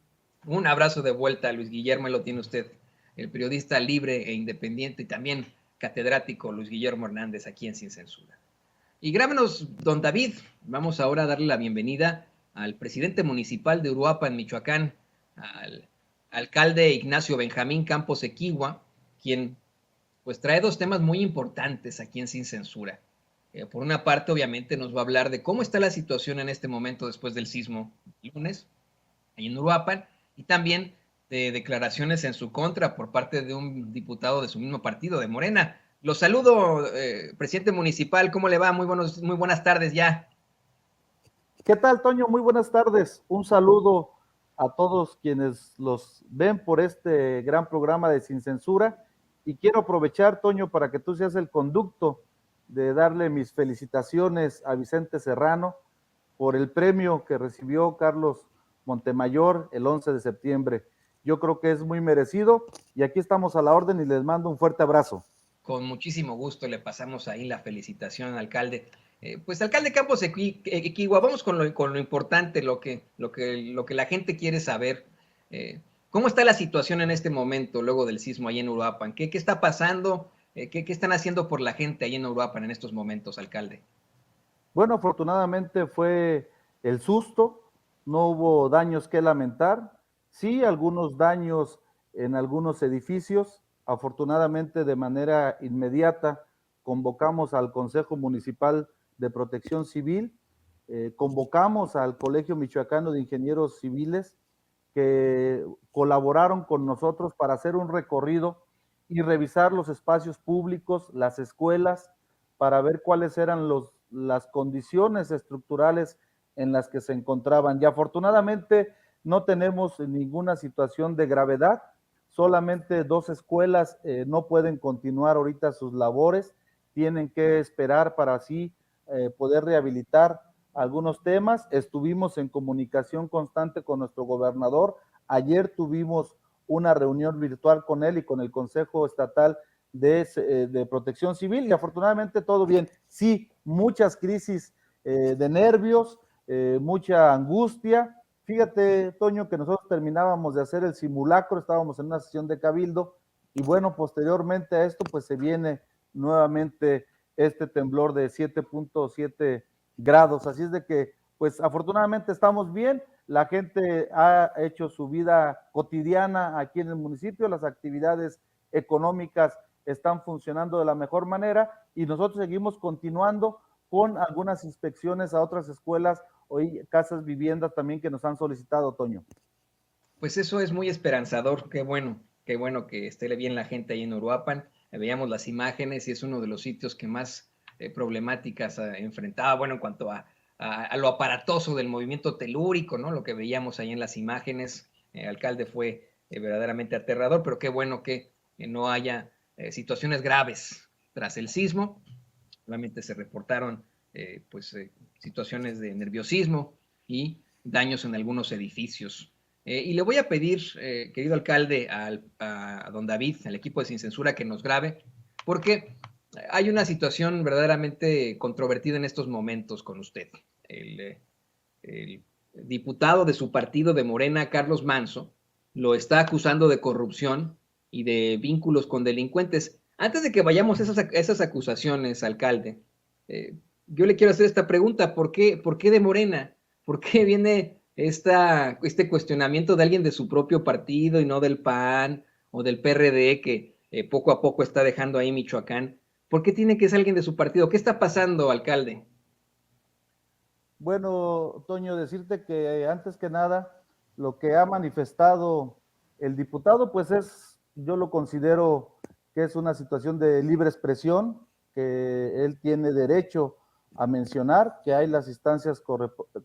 A: Un abrazo de vuelta, Luis Guillermo, lo tiene usted, el periodista libre e independiente y también catedrático Luis Guillermo Hernández aquí en Sin Censura. Y grábenos, don David, vamos ahora a darle la bienvenida al presidente municipal de Uruapan, Michoacán, al alcalde Ignacio Benjamín Campos Equigua, quien pues trae dos temas muy importantes aquí en Sin Censura. Por una parte, obviamente, nos va a hablar de cómo está la situación en este momento después del sismo el lunes, ahí en Uruapan, y también de declaraciones en su contra por parte de un diputado de su mismo partido, de Morena. Los saludo, presidente municipal, ¿cómo le va? Muy buenas tardes ya.
D: ¿Qué tal, Toño? Muy buenas tardes. Un saludo a todos quienes los ven por este gran programa de Sin Censura. Y quiero aprovechar, Toño, para que tú seas el conducto de darle mis felicitaciones a Vicente Serrano por el premio que recibió Carlos Montemayor el 11 de septiembre. Yo creo que es muy merecido y aquí estamos a la orden y les mando un fuerte abrazo.
A: Con muchísimo gusto le pasamos ahí la felicitación, alcalde. Pues alcalde Campos Equigua, vamos con lo importante, lo que la gente quiere saber. ¿Cómo está la situación en este momento luego del sismo ahí en Uruapan? ¿Qué está pasando? ¿Qué están haciendo por la gente ahí en Uruapan en estos momentos, alcalde?
D: Bueno, afortunadamente fue el susto, no hubo daños que lamentar, sí algunos daños en algunos edificios. Afortunadamente, de manera inmediata, convocamos al Consejo Municipal de Protección Civil, convocamos al Colegio Michoacano de Ingenieros Civiles, que colaboraron con nosotros para hacer un recorrido y revisar los espacios públicos, las escuelas, para ver cuáles eran las condiciones estructurales en las que se encontraban. Y afortunadamente no tenemos ninguna situación de gravedad. Solamente 2 escuelas no pueden continuar ahorita sus labores, tienen que esperar para así poder rehabilitar algunos temas. Estuvimos en comunicación constante con nuestro gobernador. Ayer tuvimos una reunión virtual con él y con el Consejo Estatal de Protección Civil y afortunadamente todo bien. Sí, muchas crisis de nervios, mucha angustia. Fíjate, Toño, que nosotros terminábamos de hacer el simulacro, estábamos en una sesión de cabildo y bueno, posteriormente a esto pues se viene nuevamente este temblor de 7.7 grados, así es de que pues afortunadamente estamos bien, la gente ha hecho su vida cotidiana aquí en el municipio, las actividades económicas están funcionando de la mejor manera y nosotros seguimos continuando con algunas inspecciones a otras escuelas o casas viviendas también que nos han solicitado, Toño.
A: Pues eso es muy esperanzador, qué bueno que esté bien la gente ahí en Uruapan. Veíamos las imágenes y es uno de los sitios que más problemáticas enfrentaba, bueno, en cuanto a lo aparatoso del movimiento telúrico, ¿no? Lo que veíamos ahí en las imágenes, alcalde, fue verdaderamente aterrador, pero qué bueno que no haya situaciones graves tras el sismo. Solamente se reportaron situaciones de nerviosismo y daños en algunos edificios. Y le voy a pedir, querido alcalde, a don David, al equipo de Sin Censura, que nos grabe, porque hay una situación verdaderamente controvertida en estos momentos con usted. El diputado de su partido de Morena, Carlos Manso, lo está acusando de corrupción y de vínculos con delincuentes. Antes de que vayamos a esas acusaciones, alcalde, yo le quiero hacer esta pregunta: ¿por qué de Morena? ¿Por qué viene este cuestionamiento de alguien de su propio partido y no del PAN o del PRD que poco a poco está dejando ahí Michoacán? ¿Por qué tiene que ser alguien de su partido? ¿Qué está pasando, alcalde?
D: Bueno, Toño, decirte que antes que nada, lo que ha manifestado el diputado, pues yo lo considero que es una situación de libre expresión, que él tiene derecho a mencionar, que hay las instancias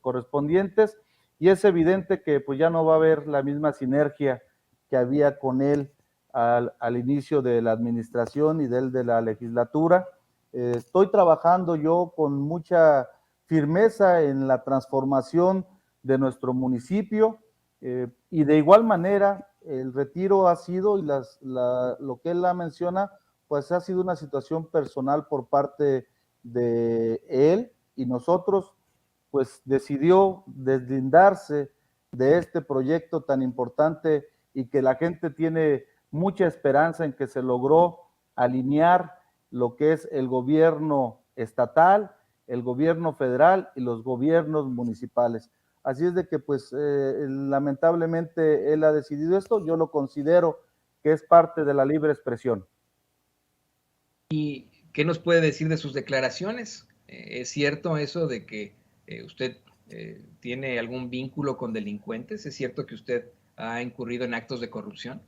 D: correspondientes, y es evidente que pues ya no va a haber la misma sinergia que había con él al inicio de la administración y de la legislatura. Estoy trabajando yo con mucha firmeza en la transformación de nuestro municipio y de igual manera el retiro ha sido, y lo que él la menciona, pues ha sido una situación personal por parte de él y nosotros, pues decidió deslindarse de este proyecto tan importante y que la gente tiene mucha esperanza en que se logró alinear lo que es el gobierno estatal, el gobierno federal y los gobiernos municipales. Así es de que pues lamentablemente él ha decidido esto, yo lo considero que es parte de la libre expresión.
A: ¿Y qué nos puede decir de sus declaraciones? ¿Es cierto eso de que usted tiene algún vínculo con delincuentes? ¿Es cierto que usted ha incurrido en actos de corrupción?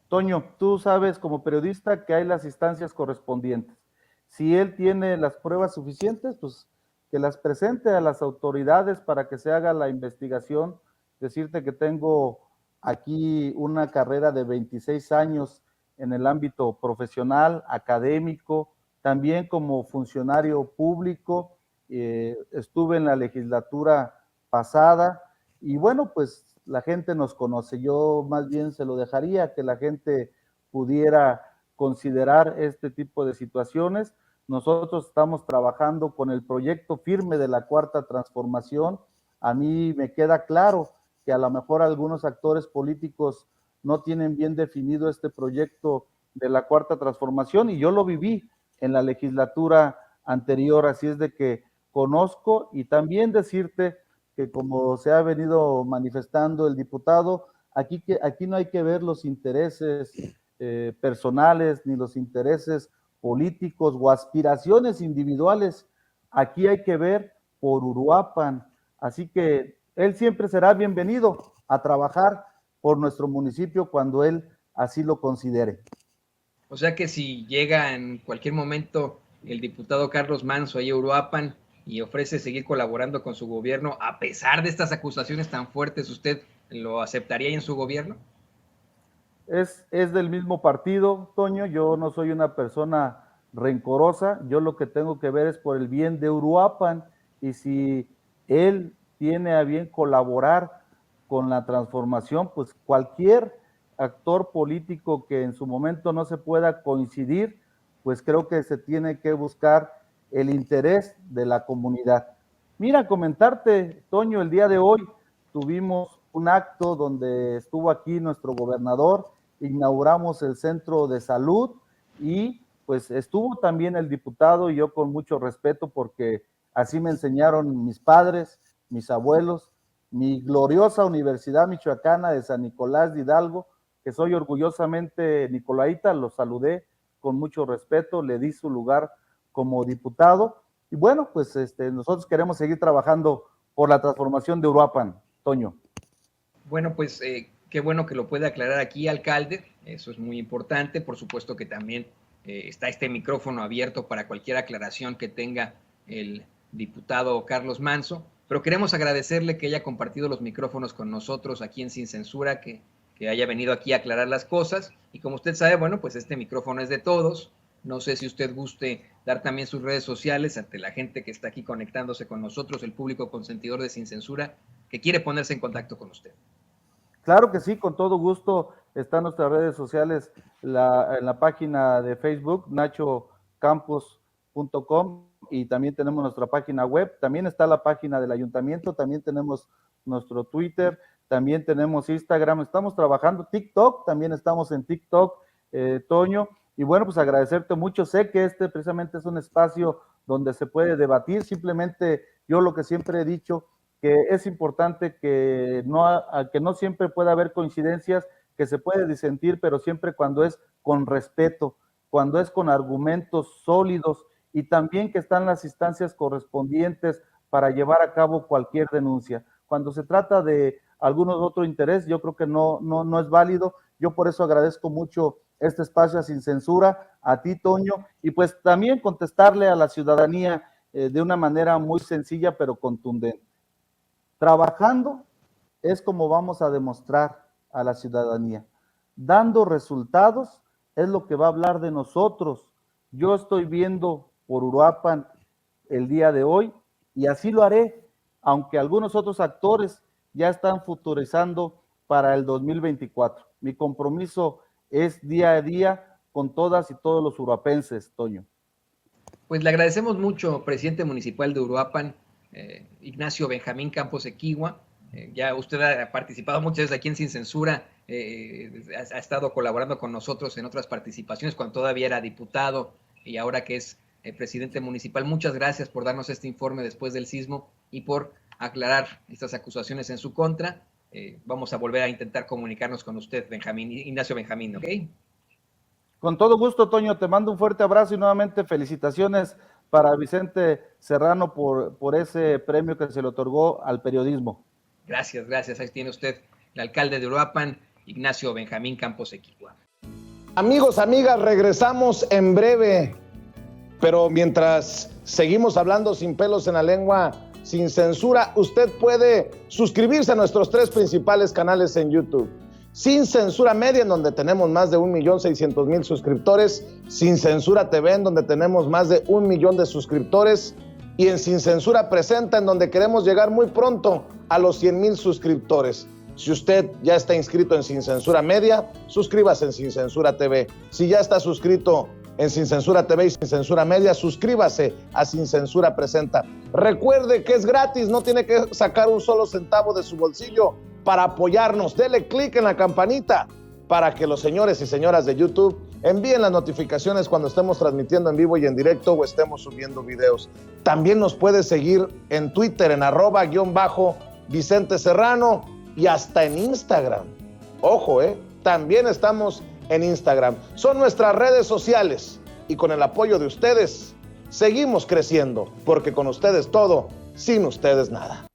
D: Toño, tú sabes como periodista que hay las instancias correspondientes. Si él tiene las pruebas suficientes, pues que las presente a las autoridades para que se haga la investigación. Decirte que tengo aquí una carrera de 26 años en el ámbito profesional, académico, también como funcionario público. Estuve en la legislatura pasada y bueno, pues la gente nos conoce. Yo más bien se lo dejaría que la gente pudiera considerar este tipo de situaciones. Nosotros estamos trabajando con el proyecto firme de la Cuarta Transformación. A mí me queda claro que a lo mejor algunos actores políticos no tienen bien definido este proyecto de la Cuarta Transformación y yo lo viví en la legislatura anterior, así es de que conozco y también decirte que como se ha venido manifestando el diputado, aquí no hay que ver los intereses personales ni los intereses políticos o aspiraciones individuales. Aquí hay que ver por Uruapan. Así que él siempre será bienvenido a trabajar por nuestro municipio cuando él así lo considere.
A: O sea que si llega en cualquier momento el diputado Carlos Manso ahí a Uruapan y ofrece seguir colaborando con su gobierno, a pesar de estas acusaciones tan fuertes, ¿usted lo aceptaría en su gobierno?
D: Es del mismo partido, Toño. Yo no soy una persona rencorosa. Yo lo que tengo que ver es por el bien de Uruapan. Y si él tiene a bien colaborar con la transformación, pues cualquier actor político que en su momento no se pueda coincidir, pues creo que se tiene que buscar el interés de la comunidad. Mira, comentarte, Toño, el día de hoy tuvimos un acto donde estuvo aquí nuestro gobernador, inauguramos el centro de salud y pues estuvo también el diputado, y yo con mucho respeto porque así me enseñaron mis padres, mis abuelos, mi gloriosa Universidad Michoacana de San Nicolás de Hidalgo, que soy orgullosamente nicolaita, lo saludé con mucho respeto, le di su lugar como diputado, y bueno, pues nosotros queremos seguir trabajando por la transformación de Uruapan, Toño.
A: Bueno, pues qué bueno que lo puede aclarar aquí, alcalde, eso es muy importante, por supuesto que también está este micrófono abierto para cualquier aclaración que tenga el diputado Carlos Manso, pero queremos agradecerle que haya compartido los micrófonos con nosotros aquí en Sin Censura, que haya venido aquí a aclarar las cosas, y como usted sabe, bueno, pues este micrófono es de todos. No sé si usted guste dar también sus redes sociales ante la gente que está aquí conectándose con nosotros, el público consentidor de Sin Censura, que quiere ponerse en contacto con usted.
D: Claro que sí, con todo gusto. Están nuestras redes sociales, en la página de Facebook, nachocampos.com, y también tenemos nuestra página web, también está la página del ayuntamiento, también tenemos nuestro Twitter, también tenemos Instagram, estamos trabajando, TikTok, también estamos en TikTok, Toño, y bueno, pues agradecerte mucho. Sé que precisamente es un espacio donde se puede debatir. Simplemente yo lo que siempre he dicho, que es importante que no siempre pueda haber coincidencias, que se puede disentir, pero siempre cuando es con respeto, cuando es con argumentos sólidos, y también que están las instancias correspondientes para llevar a cabo cualquier denuncia. Cuando se trata de algunos otro interés, yo creo que no es válido. Yo por eso agradezco mucho este espacio Sin Censura, a ti, Toño, y pues también contestarle a la ciudadanía de una manera muy sencilla pero contundente. Trabajando es como vamos a demostrar a la ciudadanía. Dando resultados es lo que va a hablar de nosotros. Yo estoy viendo por Uruapan el día de hoy y así lo haré, aunque algunos otros actores ya están futurizando para el 2024. Mi compromiso es día a día con todas y todos los uruapenses, Toño.
A: Pues le agradecemos mucho, presidente municipal de Uruapan, Ignacio Benjamín Campos Equihua. Ya usted ha participado muchas veces aquí en Sin Censura, ha estado colaborando con nosotros en otras participaciones cuando todavía era diputado y ahora que es presidente municipal. Muchas gracias por darnos este informe después del sismo y por aclarar estas acusaciones en su contra. Vamos a volver a intentar comunicarnos con usted, Ignacio Benjamín, ¿ok?
D: Con todo gusto, Toño, te mando un fuerte abrazo y nuevamente felicitaciones para Vicente Serrano por ese premio que se le otorgó al periodismo.
A: Gracias, gracias. Ahí tiene usted el alcalde de Uruapan, Ignacio Benjamín Campos Equihua.
B: Amigos, amigas, regresamos en breve, pero mientras seguimos hablando sin pelos en la lengua, sin censura, usted puede suscribirse a nuestros 3 principales canales en YouTube. Sin Censura Media, en donde tenemos más de 1,600,000 suscriptores, Sin Censura TV, en donde tenemos más de 1 millón de suscriptores, y en Sin Censura Presenta, en donde queremos llegar muy pronto a los 100,000 suscriptores. Si usted ya está inscrito en Sin Censura Media, suscríbase en Sin Censura TV. Si ya está suscrito en Sin Censura TV y Sin Censura Media, suscríbase a Sin Censura Presenta. Recuerde que es gratis, no tiene que sacar un solo centavo de su bolsillo para apoyarnos. Dele clic en la campanita para que los señores y señoras de YouTube envíen las notificaciones cuando estemos transmitiendo en vivo y en directo o estemos subiendo videos. También nos puede seguir en Twitter en @Vicente Serrano y hasta en Instagram. Ojo, también estamos en Instagram. Son nuestras redes sociales y con el apoyo de ustedes seguimos creciendo, porque con ustedes todo, sin ustedes nada.